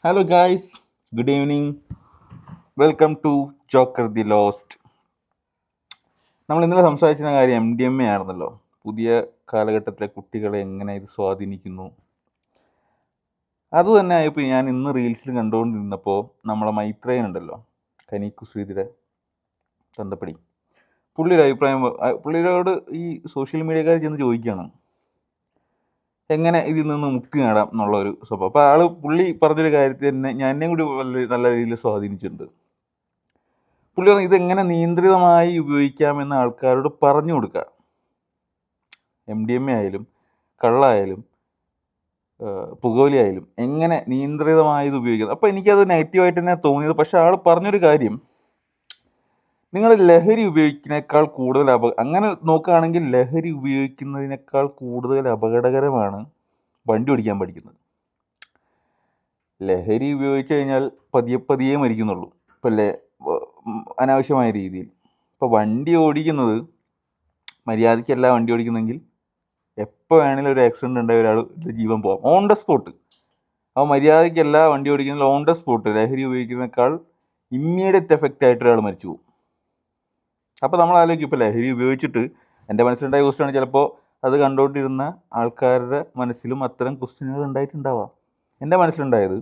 Hello guys, good evening. Welcome to Joker the Lost. നമ്മൾ ഇന്നലെ സംസാരിച്ചിരുന്ന കാര്യം MDMA ആയിരുന്നല്ലോ. പുതിയ കാലഘട്ടത്തിലെ കുട്ടികളെ എങ്ങനെ ഇത് സ്വാധീനിക്കുന്നു. അതുതന്നെ ആയപ്പോൾ ഞാൻ ഇന്ന് റീൽസിൽ കണ്ടുകൊണ്ടിരുന്നപ്പോൾ നമ്മളെ മൈത്രേയൻ ഉണ്ടല്ലോ, കനീക്കു ശ്രീധര തന്തപ്പടി, പുള്ളിയുടെ അഭിപ്രായം പുള്ളിയോട് ഈ സോഷ്യൽ മീഡിയക്കാർ ചെന്ന് ചോദിക്കുകയാണ് എങ്ങനെ ഇതിൽ നിന്ന് മുക്തി നേടാം എന്നുള്ളൊരു സ്വഭാവം. അപ്പോൾ പുള്ളി പറഞ്ഞൊരു കാര്യത്തിൽ തന്നെ എന്നെയും കൂടി നല്ല രീതിയിൽ സ്വാധീനിച്ചിട്ടുണ്ട്. പുള്ളി പറഞ്ഞു ഇതെങ്ങനെ നിയന്ത്രിതമായി ഉപയോഗിക്കാമെന്ന് ആൾക്കാരോട് പറഞ്ഞു കൊടുക്കുക. MDMA ആയാലും കള്ളായാലും പുകവലി ആയാലും എങ്ങനെ നിയന്ത്രിതമായി ഇത് ഉപയോഗിക്കുന്നത്. അപ്പോൾ എനിക്കത് നെഗറ്റീവായിട്ട് തന്നെ തോന്നിയത്. പക്ഷെ ആൾ പറഞ്ഞൊരു കാര്യം, നിങ്ങൾ ലഹരി ഉപയോഗിക്കുന്നതിനേക്കാൾ കൂടുതൽ അങ്ങനെ നോക്കുകയാണെങ്കിൽ ലഹരി ഉപയോഗിക്കുന്നതിനേക്കാൾ കൂടുതൽ അപകടകരമാണ് വണ്ടി ഓടിക്കാൻ പഠിക്കുന്നത്. ലഹരി ഉപയോഗിച്ച് കഴിഞ്ഞാൽ പതിയെ മരിക്കുന്നുള്ളൂ. ഇപ്പം അനാവശ്യമായ രീതിയിൽ. ഇപ്പോൾ വണ്ടി ഓടിക്കുന്നത് മര്യാദയ്ക്കല്ല വണ്ടി ഓടിക്കുന്നെങ്കിൽ എപ്പോൾ വേണമെങ്കിലും ഒരു ആക്സിഡൻറ്റ് ഉണ്ടായ ഒരാളുടെ ജീവൻ പോകാം ഓൺ ദ സ്പോട്ട്. അപ്പോൾ മര്യാദയ്ക്കല്ല വണ്ടി ഓടിക്കുന്നത്, ഓൺ ദ സ്പോട്ട് ലഹരി ഉപയോഗിക്കുന്നതിനേക്കാൾ ഇമ്മീഡിയറ്റ് എഫക്റ്റ് ആയിട്ട് ഒരാൾ മരിച്ചു പോകും. അപ്പോൾ നമ്മൾ ആലോചിക്കും, ഇപ്പോൾ ലഹരി ഉപയോഗിച്ചിട്ട് എൻ്റെ മനസ്സിലുണ്ടായ ക്വസ്റ്റ്യനാണ്, ചിലപ്പോൾ അത് കണ്ടുകൊണ്ടിരുന്ന ആൾക്കാരുടെ മനസ്സിലും അത്തരം ക്വസ്റ്റ്യനുകൾ ഉണ്ടായിട്ടുണ്ടാവാം. എൻ്റെ മനസ്സിലുണ്ടായത്,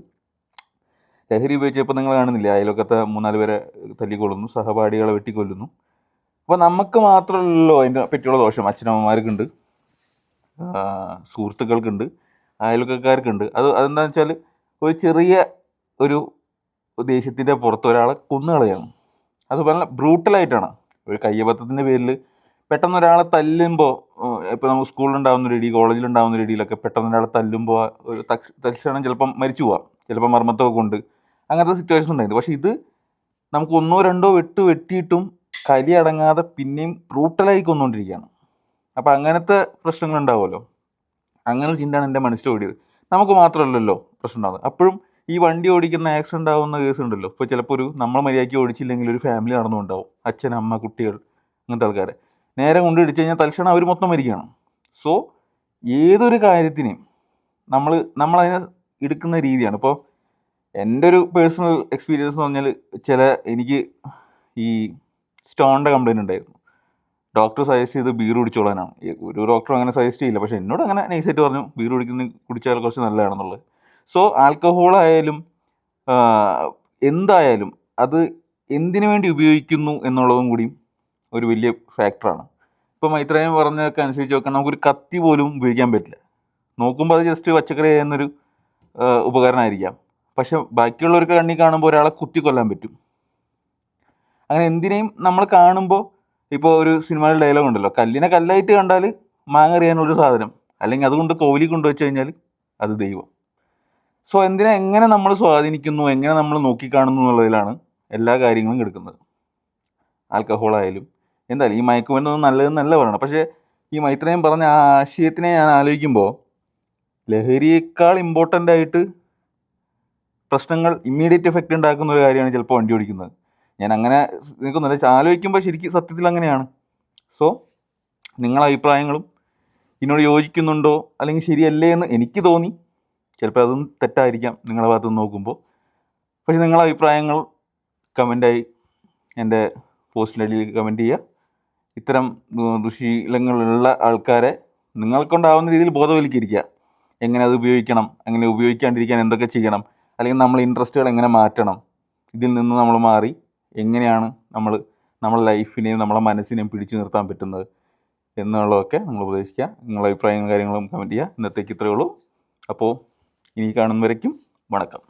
ലഹരി ഉപയോഗിച്ചപ്പോൾ നിങ്ങൾ കാണുന്നില്ല, അയൽവക്കത്തെ 3-4 പേരെ തല്ലിക്കൊള്ളുന്നു, സഹപാഠികളെ വെട്ടിക്കൊല്ലുന്നു. അപ്പോൾ നമുക്ക് മാത്രമല്ലല്ലോ അതിൻ്റെ പറ്റിയുള്ള ദോഷം. അച്ഛനമ്മമാർക്കുണ്ട്, സുഹൃത്തുക്കൾക്കുണ്ട്, അയൽവക്കക്കാർക്കുണ്ട്. അതെന്താണെന്ന് വെച്ചാൽ ഒരു ചെറിയ ഒരു ദേഷ്യത്തിൻ്റെ പുറത്ത് ഒരാളെ കൊന്നുകളയാണ്. അത് വളരെ ബ്രൂട്ടലായിട്ടാണ്. ഒരു കയ്യബദ്ധത്തിൻ്റെ പേരിൽ പെട്ടെന്ന് ഒരാളെ തല്ലുമ്പോൾ, ഇപ്പോൾ നമുക്ക് സ്കൂളിലുണ്ടാകുന്ന ഇടി, കോളേജിലുണ്ടാകുന്ന ഇടിയിലൊക്കെ പെട്ടെന്ന് ഒരാളെ തല്ലുമ്പോൾ ഒരു തൽക്ഷണം ചിലപ്പം മരിച്ചു പോവാം, ചിലപ്പോൾ മർമ്മത്തൊക്കെ കൊണ്ട്, അങ്ങനത്തെ സിറ്റുവേഷൻ ഉണ്ടായിരുന്നു. പക്ഷേ ഇത് നമുക്ക് 1-2 വെട്ടിയിട്ടും കലി അടങ്ങാതെ പിന്നെയും ബ്രൂട്ടലായി കൊന്നുകൊണ്ടിരിക്കുകയാണ്. അപ്പോൾ അങ്ങനത്തെ പ്രശ്നങ്ങൾ ഉണ്ടാവുമല്ലോ. അങ്ങനെ ഒരു ചിന്തയാണ് എൻ്റെ മനസ്സിൽ ഓടിയത്. നമുക്ക് മാത്രമല്ലല്ലോ പ്രശ്നം ഉണ്ടാകുന്നത്. അപ്പോഴും ഈ വണ്ടി ഓടിക്കുന്ന ആക്സിഡൻ്റ് ആവുന്ന കേസ് ഉണ്ടല്ലോ. ഇപ്പോൾ ചിലപ്പോൾ നമ്മൾ മര്യാദയ്ക്ക് ഓടിച്ചില്ലെങ്കിൽ ഒരു ഫാമിലി നടന്നുണ്ടാവും, അച്ഛൻ, അമ്മ, കുട്ടികൾ, അങ്ങനത്തെ ആൾക്കാരെ നേരെ കൊണ്ട് ഇടിച്ചു കഴിഞ്ഞാൽ തൽക്ഷണം അവർ മൊത്തം മരിക്കുകയാണ്. സോ ഏതൊരു കാര്യത്തിനെയും നമ്മളതിനെ എടുക്കുന്ന രീതിയാണ്. ഇപ്പോൾ എൻ്റെ ഒരു പേഴ്സണൽ എക്സ്പീരിയൻസ് എന്ന് പറഞ്ഞാൽ, എനിക്ക് ഈ സ്റ്റോണിൻ്റെ കംപ്ലയിൻ്റ് ഉണ്ടായിരുന്നു. ഡോക്ടർ സജസ്റ്റ് ചെയ്ത് ബീർ കുടിച്ചോളാനാണ്. ഒരു ഡോക്ടറും അങ്ങനെ സജസ്റ്റ് ചെയ്യില്ല, പക്ഷേ എന്നോട് അങ്ങനെ നൈസായിട്ട് പറഞ്ഞു ബീർ കുടിച്ചാൽ കുറച്ച് നല്ലതാണെന്നുള്ളത്. സോ ആൽക്കഹോളായാലും എന്തായാലും അത് എന്തിനു വേണ്ടി ഉപയോഗിക്കുന്നു എന്നുള്ളതും കൂടി ഒരു വലിയ ഫാക്ടറാണ്. ഇപ്പോൾ മൈത്രേയൻ പറഞ്ഞതൊക്കെ അനുസരിച്ച് നോക്കാൻ നമുക്കൊരു കത്തി പോലും ഉപയോഗിക്കാൻ പറ്റില്ല. നോക്കുമ്പോൾ അത് ജസ്റ്റ് പച്ചക്കറി ചെയ്യുന്നൊരു ഉപകരണമായിരിക്കാം. പക്ഷെ ബാക്കിയുള്ളവർക്ക് കണ്ണിൽ കാണുമ്പോൾ ഒരാളെ കുത്തിക്കൊല്ലാൻ പറ്റും. അങ്ങനെ എന്തിനേയും നമ്മൾ കാണുമ്പോൾ, ഇപ്പോൾ ഒരു സിനിമയിൽ ഡയലോഗ് ഉണ്ടല്ലോ, കല്ലിനെ കല്ലായിട്ട് കണ്ടാൽ മാങ്ങ അറിയാനൊരു സാധനം, അല്ലെങ്കിൽ അതുകൊണ്ട് കോലി കൊണ്ടുവച്ച് കഴിഞ്ഞാൽ അത് ദൈവം. സോ എങ്ങനെ നമ്മൾ സ്വാധീനിക്കുന്നു, എങ്ങനെ നമ്മൾ നോക്കിക്കാണുന്നു എന്നുള്ളതിലാണ് എല്ലാ കാര്യങ്ങളും കിടക്കുന്നത്. ആൽക്കഹോളായാലും എന്തായാലും ഈ മയക്കുമരുന്നൊന്നും നല്ലതെന്നല്ല പറയണം. പക്ഷേ ഈ മൈത്രേയൻ പറഞ്ഞ ആ ആശയത്തിനെ ഞാൻ ആലോചിക്കുമ്പോൾ ലഹരിയേക്കാൾ ഇമ്പോർട്ടൻ്റ് ആയിട്ട് പ്രശ്നങ്ങൾ ഇമ്മീഡിയറ്റ് എഫക്റ്റ് ഉണ്ടാക്കുന്ന ഒരു കാര്യമാണ് ചിലപ്പോൾ വണ്ടി ഓടിക്കുന്നത്. ഞാൻ അങ്ങനെ നിൽക്കുന്നില്ല, ആലോചിക്കുമ്പോൾ ശരിക്കും സത്യത്തിൽ അങ്ങനെയാണ്. സോ നിങ്ങളെ അഭിപ്രായങ്ങളും ഇതിനോട് യോജിക്കുന്നുണ്ടോ അല്ലെങ്കിൽ ശരിയല്ലേ എന്ന് എനിക്ക് തോന്നി. ചിലപ്പോൾ അതും തെറ്റായിരിക്കാം നിങ്ങളുടെ ഭാഗത്ത് നിന്ന് നോക്കുമ്പോൾ. പക്ഷേ നിങ്ങളുടെ അഭിപ്രായങ്ങൾ കമൻ്റായി എൻ്റെ പോസ്റ്റിൻ്റെ അടിയിൽ കമൻറ്റ് ചെയ്യുക. ഇത്തരം ദുശീലങ്ങളുള്ള ആൾക്കാരെ നിങ്ങൾക്കൊണ്ടാവുന്ന രീതിയിൽ ബോധവൽക്കരിക്കുക. എങ്ങനെ അത് ഉപയോഗിക്കണം, എങ്ങനെ ഉപയോഗിക്കാണ്ടിരിക്കാൻ എന്തൊക്കെ ചെയ്യണം, അല്ലെങ്കിൽ നമ്മൾ ഇൻട്രസ്റ്റുകൾ എങ്ങനെ മാറ്റണം, ഇതിൽ നിന്ന് നമ്മൾ മാറി എങ്ങനെയാണ് നമ്മളെ ലൈഫിനെയും നമ്മളെ മനസ്സിനെയും പിടിച്ചു നിർത്താൻ പറ്റുന്നത് എന്നുള്ളതൊക്കെ നിങ്ങൾ ഉപദേശിക്കുക. നിങ്ങളുടെ അഭിപ്രായങ്ങളും കാര്യങ്ങളും കമൻറ്റ് ചെയ്യുക. ഇന്നത്തേക്ക് ഇത്രയേ ഉള്ളൂ. അപ്പോൾ ഇനി കാണുന്നവരേക്കും വണക്കം.